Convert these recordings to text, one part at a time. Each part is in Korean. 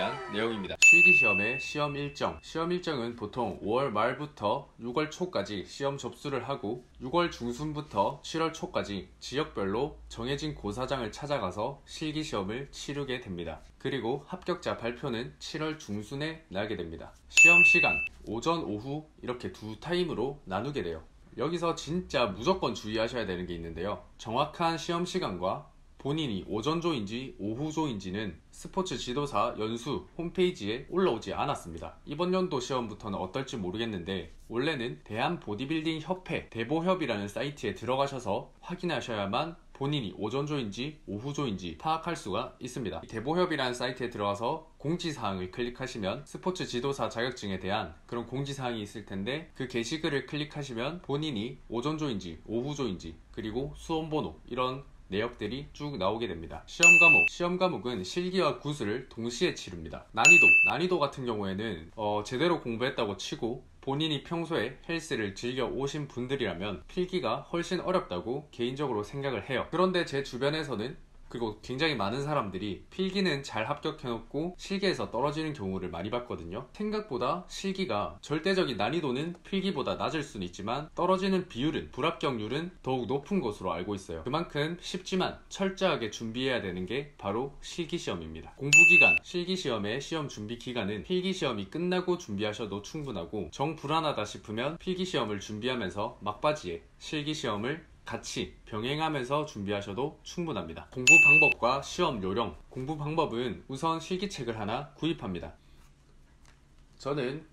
대한 내용입니다. 실기시험의 시험 일정. 시험 일정은 보통 5월 말부터 6월 초까지 시험 접수를 하고 6월 중순부터 7월 초까지 지역별로 정해진 고사장을 찾아가서 실기시험을 치르게 됩니다. 그리고 합격자 발표는 7월 중순에 나게 됩니다. 시험 시간 오전, 오후 이렇게 두 타임으로 나누게 돼요. 여기서 진짜 무조건 주의하셔야 되는 게 있는데요. 정확한 시험 시간과 본인이 오전조인지 오후조인지는 스포츠 지도사 연수 홈페이지에 올라오지 않았습니다. 이번 연도 시험부터는 어떨지 모르겠는데 원래는 대한보디빌딩협회 대보협이라는 사이트에 들어가셔서 확인하셔야만 본인이 오전조인지 오후조인지 파악할 수가 있습니다. 대보협이라는 사이트에 들어가서 공지사항을 클릭하시면 스포츠 지도사 자격증에 대한 그런 공지사항이 있을 텐데 그 게시글을 클릭하시면 본인이 오전조인지 오후조인지 그리고 수험번호 이런 내역들이 쭉 나오게 됩니다. 시험 과목은 실기와 구술을 동시에 치릅니다. 난이도 같은 경우에는 제대로 공부했다고 치고 본인이 평소에 헬스를 즐겨 오신 분들이라면 필기가 훨씬 어렵다고 개인적으로 생각을 해요. 그런데 제 주변에서는 그리고 굉장히 많은 사람들이 필기는 잘 합격해놓고 실기에서 떨어지는 경우를 많이 봤거든요. 생각보다 실기가 절대적인 난이도는 필기보다 낮을 수는 있지만 떨어지는 비율은 불합격률은 더욱 높은 것으로 알고 있어요. 그만큼 쉽지만 철저하게 준비해야 되는 게 바로 실기시험입니다. 공부기간, 실기시험의 시험 준비 기간은 필기시험이 끝나고 준비하셔도 충분하고 정 불안하다 싶으면 필기시험을 준비하면서 막바지에 실기시험을 같이 병행하면서 준비하셔도 충분합니다. 공부 방법과 시험 요령. 공부 방법은 우선 실기책을 하나 구입합니다. 저는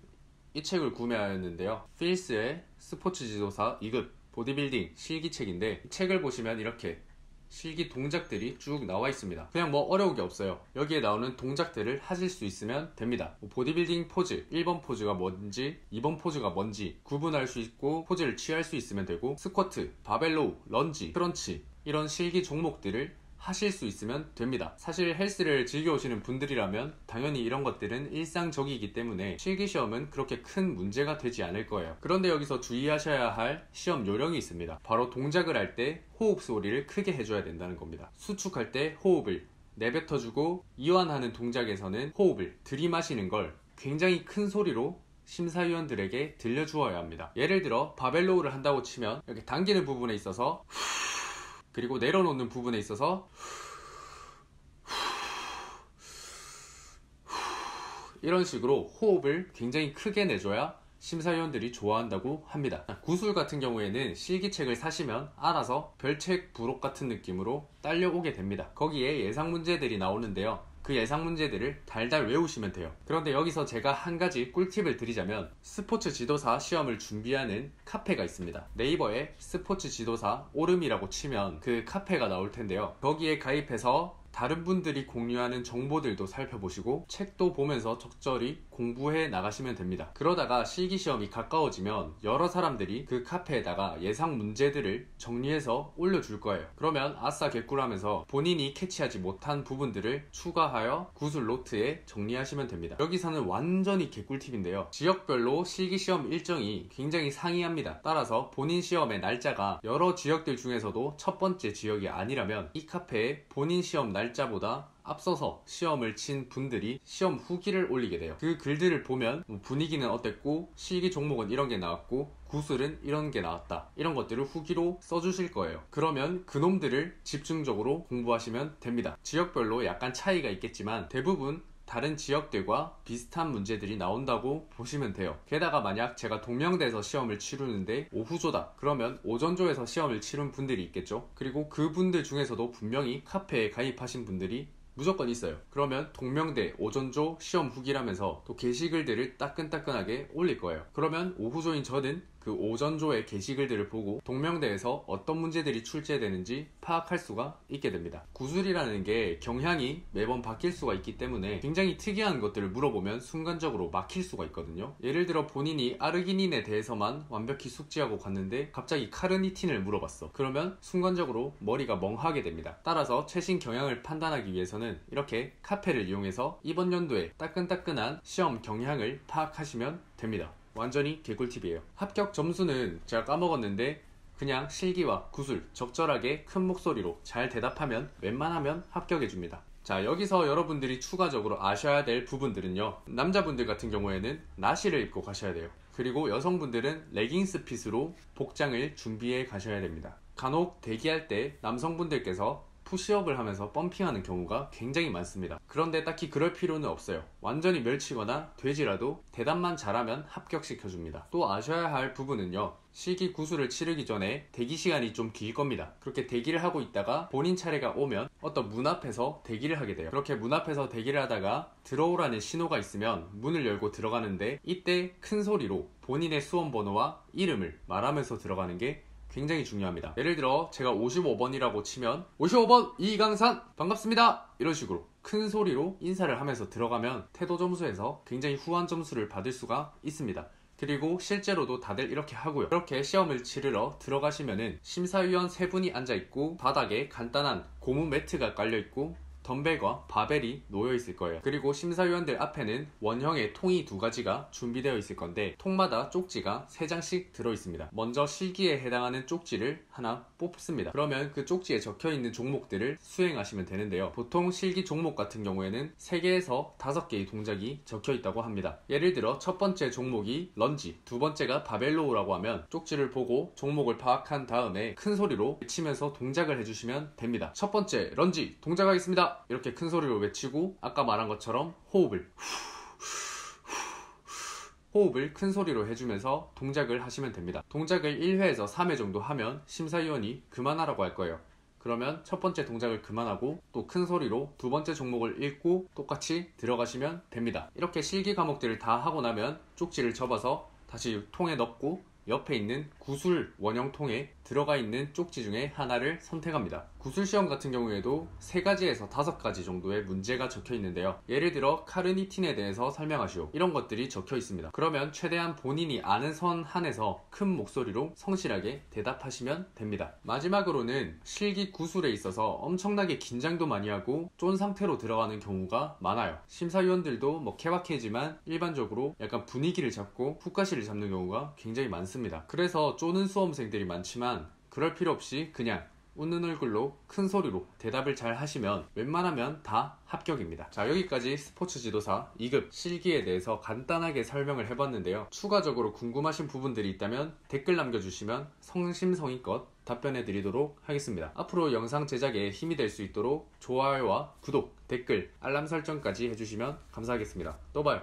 이 책을 구매하였는데요. 필스의 스포츠 지도사 2급 보디빌딩 실기책인데 이 책을 보시면 이렇게 실기 동작들이 쭉 나와 있습니다. 그냥 뭐 어려운 게 없어요. 여기에 나오는 동작들을 하실 수 있으면 됩니다. 보디빌딩 포즈 1번 포즈가 뭔지 2번 포즈가 뭔지 구분할 수 있고 포즈를 취할 수 있으면 되고 스쿼트, 바벨로우, 런지, 크런치 이런 실기 종목들을 하실 수 있으면 됩니다. 사실 헬스를 즐겨오시는 분들이라면 당연히 이런 것들은 일상적이기 때문에 실기시험은 그렇게 큰 문제가 되지 않을 거예요. 그런데 여기서 주의하셔야 할 시험 요령이 있습니다. 바로 동작을 할 때 호흡 소리를 크게 해줘야 된다는 겁니다. 수축할 때 호흡을 내뱉어주고 이완하는 동작에서는 호흡을 들이마시는 걸 굉장히 큰 소리로 심사위원들에게 들려주어야 합니다. 예를 들어 바벨로우를 한다고 치면 이렇게 당기는 부분에 있어서 그리고 내려놓는 부분에 있어서 이런 식으로 호흡을 굉장히 크게 내줘야 심사위원들이 좋아한다고 합니다. 구술 같은 경우에는 실기책을 사시면 알아서 별책 부록 같은 느낌으로 딸려오게 됩니다. 거기에 예상 문제들이 나오는데요. 그 예상 문제들을 달달 외우시면 돼요. 그런데 여기서 제가 한 가지 꿀팁을 드리자면 스포츠 지도사 시험을 준비하는 카페가 있습니다. 네이버에 스포츠 지도사 오름이라고 치면 그 카페가 나올 텐데요. 거기에 가입해서 다른 분들이 공유하는 정보들도 살펴보시고 책도 보면서 적절히 공부해 나가시면 됩니다. 그러다가 실기시험이 가까워지면 여러 사람들이 그 카페에다가 예상 문제들을 정리해서 올려줄 거예요. 그러면 아싸 개꿀하면서 본인이 캐치하지 못한 부분들을 추가하여 구술 노트에 정리하시면 됩니다. 여기서는 완전히 개꿀팁인데요. 지역별로 실기시험 일정이 굉장히 상이합니다. 따라서 본인 시험의 날짜가 여러 지역들 중에서도 첫 번째 지역이 아니라면 이 카페에 본인 시험 날짜보다 앞서서 시험을 친 분들이 시험 후기를 올리게 돼요. 그 글들을 보면 분위기는 어땠고 실기 종목은 이런 게 나왔고 구술은 이런 게 나왔다 이런 것들을 후기로 써주실 거예요. 그러면 그놈들을 집중적으로 공부하시면 됩니다. 지역별로 약간 차이가 있겠지만 대부분 다른 지역들과 비슷한 문제들이 나온다고 보시면 돼요. 게다가 만약 제가 동명대에서 시험을 치르는데 오후조다 그러면 오전조에서 시험을 치른 분들이 있겠죠. 그리고 그분들 중에서도 분명히 카페에 가입하신 분들이 무조건 있어요. 그러면 동명대 오전조 시험 후기라면서 또 게시글들을 따끈따끈하게 올릴 거예요. 그러면 오후조인 저는 그 오전조의 게시글들을 보고 동명대에서 어떤 문제들이 출제되는지 파악할 수가 있게 됩니다. 구술이라는 게 경향이 매번 바뀔 수가 있기 때문에 굉장히 특이한 것들을 물어보면 순간적으로 막힐 수가 있거든요. 예를 들어 본인이 아르기닌에 대해서만 완벽히 숙지하고 갔는데 갑자기 카르니틴을 물어봤어. 그러면 순간적으로 머리가 멍하게 됩니다. 따라서 최신 경향을 판단하기 위해서는 이렇게 카페를 이용해서 이번 연도에 따끈따끈한 시험 경향을 파악하시면 됩니다. 완전히 개꿀팁이에요. 합격 점수는 제가 까먹었는데 그냥 실기와 구술 적절하게 큰 목소리로 잘 대답하면 웬만하면 합격해줍니다. 자, 여기서 여러분들이 추가적으로 아셔야 될 부분들은요, 남자분들 같은 경우에는 나시를 입고 가셔야 돼요. 그리고 여성분들은 레깅스 핏으로 복장을 준비해 가셔야 됩니다. 간혹 대기할 때 남성분들께서 푸시업을 하면서 펌핑하는 경우가 굉장히 많습니다. 그런데 딱히 그럴 필요는 없어요. 완전히 멸치거나 돼지라도 대답만 잘하면 합격시켜줍니다. 또 아셔야 할 부분은요, 실기 구술을 치르기 전에 대기 시간이 좀 길 겁니다. 그렇게 대기를 하고 있다가 본인 차례가 오면 어떤 문 앞에서 대기를 하게 돼요. 그렇게 문 앞에서 대기를 하다가 들어오라는 신호가 있으면 문을 열고 들어가는데, 이때 큰 소리로 본인의 수험번호와 이름을 말하면서 들어가는 게 굉장히 중요합니다. 예를 들어 제가 55번이라고 치면 55번 이강산 반갑습니다 이런 식으로 큰 소리로 인사를 하면서 들어가면 태도 점수에서 굉장히 후한 점수를 받을 수가 있습니다. 그리고 실제로도 다들 이렇게 하고요. 이렇게 시험을 치르러 들어가시면은 심사위원 3분이 앉아있고 바닥에 간단한 고무 매트가 깔려있고 덤벨과 바벨이 놓여 있을 거예요. 그리고 심사위원들 앞에는 원형의 통이 2가지가 준비되어 있을 건데, 통마다 쪽지가 3장씩 들어 있습니다. 먼저 실기에 해당하는 쪽지를 하나 뽑습니다. 그러면 그 쪽지에 적혀 있는 종목들을 수행하시면 되는데요. 보통 실기 종목 같은 경우에는 3개에서 5개의 동작이 적혀 있다고 합니다. 예를 들어 첫 번째 종목이 런지, 두 번째가 바벨로우라고 하면 쪽지를 보고 종목을 파악한 다음에 큰 소리로 외치면서 동작을 해주시면 됩니다. 첫 번째 런지 동작하겠습니다. 이렇게 큰 소리로 외치고 아까 말한 것처럼 호흡을 큰 소리로 해주면서 동작을 하시면 됩니다. 동작을 1회에서 3회 정도 하면 심사위원이 그만하라고 할 거예요. 그러면 첫 번째 동작을 그만하고 또 큰 소리로 두 번째 종목을 읽고 똑같이 들어가시면 됩니다. 이렇게 실기 과목들을 다 하고 나면 쪽지를 접어서 다시 통에 넣고 옆에 있는 구술 원형통에 들어가 있는 쪽지 중에 하나를 선택합니다. 구술시험 같은 경우에도 3가지에서 5가지 정도의 문제가 적혀 있는데요. 예를 들어 카르니틴에 대해서 설명하시오, 이런 것들이 적혀 있습니다. 그러면 최대한 본인이 아는 선 한에서 큰 목소리로 성실하게 대답하시면 됩니다. 마지막으로는 실기 구술에 있어서 엄청나게 긴장도 많이 하고 쫀 상태로 들어가는 경우가 많아요. 심사위원들도 뭐 케바케지만 일반적으로 약간 분위기를 잡고 훅가시를 잡는 경우가 굉장히 많습니다. 그래서 쪼는 수험생들이 많지만 그럴 필요 없이 그냥 웃는 얼굴로 큰 소리로 대답을 잘 하시면 웬만하면 다 합격입니다. 자, 여기까지 스포츠 지도사 2급 실기에 대해서 간단하게 설명을 해봤는데요. 추가적으로 궁금하신 부분들이 있다면 댓글 남겨주시면 성심성의껏 답변해 드리도록 하겠습니다. 앞으로 영상 제작에 힘이 될 수 있도록 좋아요와 구독, 댓글, 알람 설정까지 해주시면 감사하겠습니다. 또 봐요.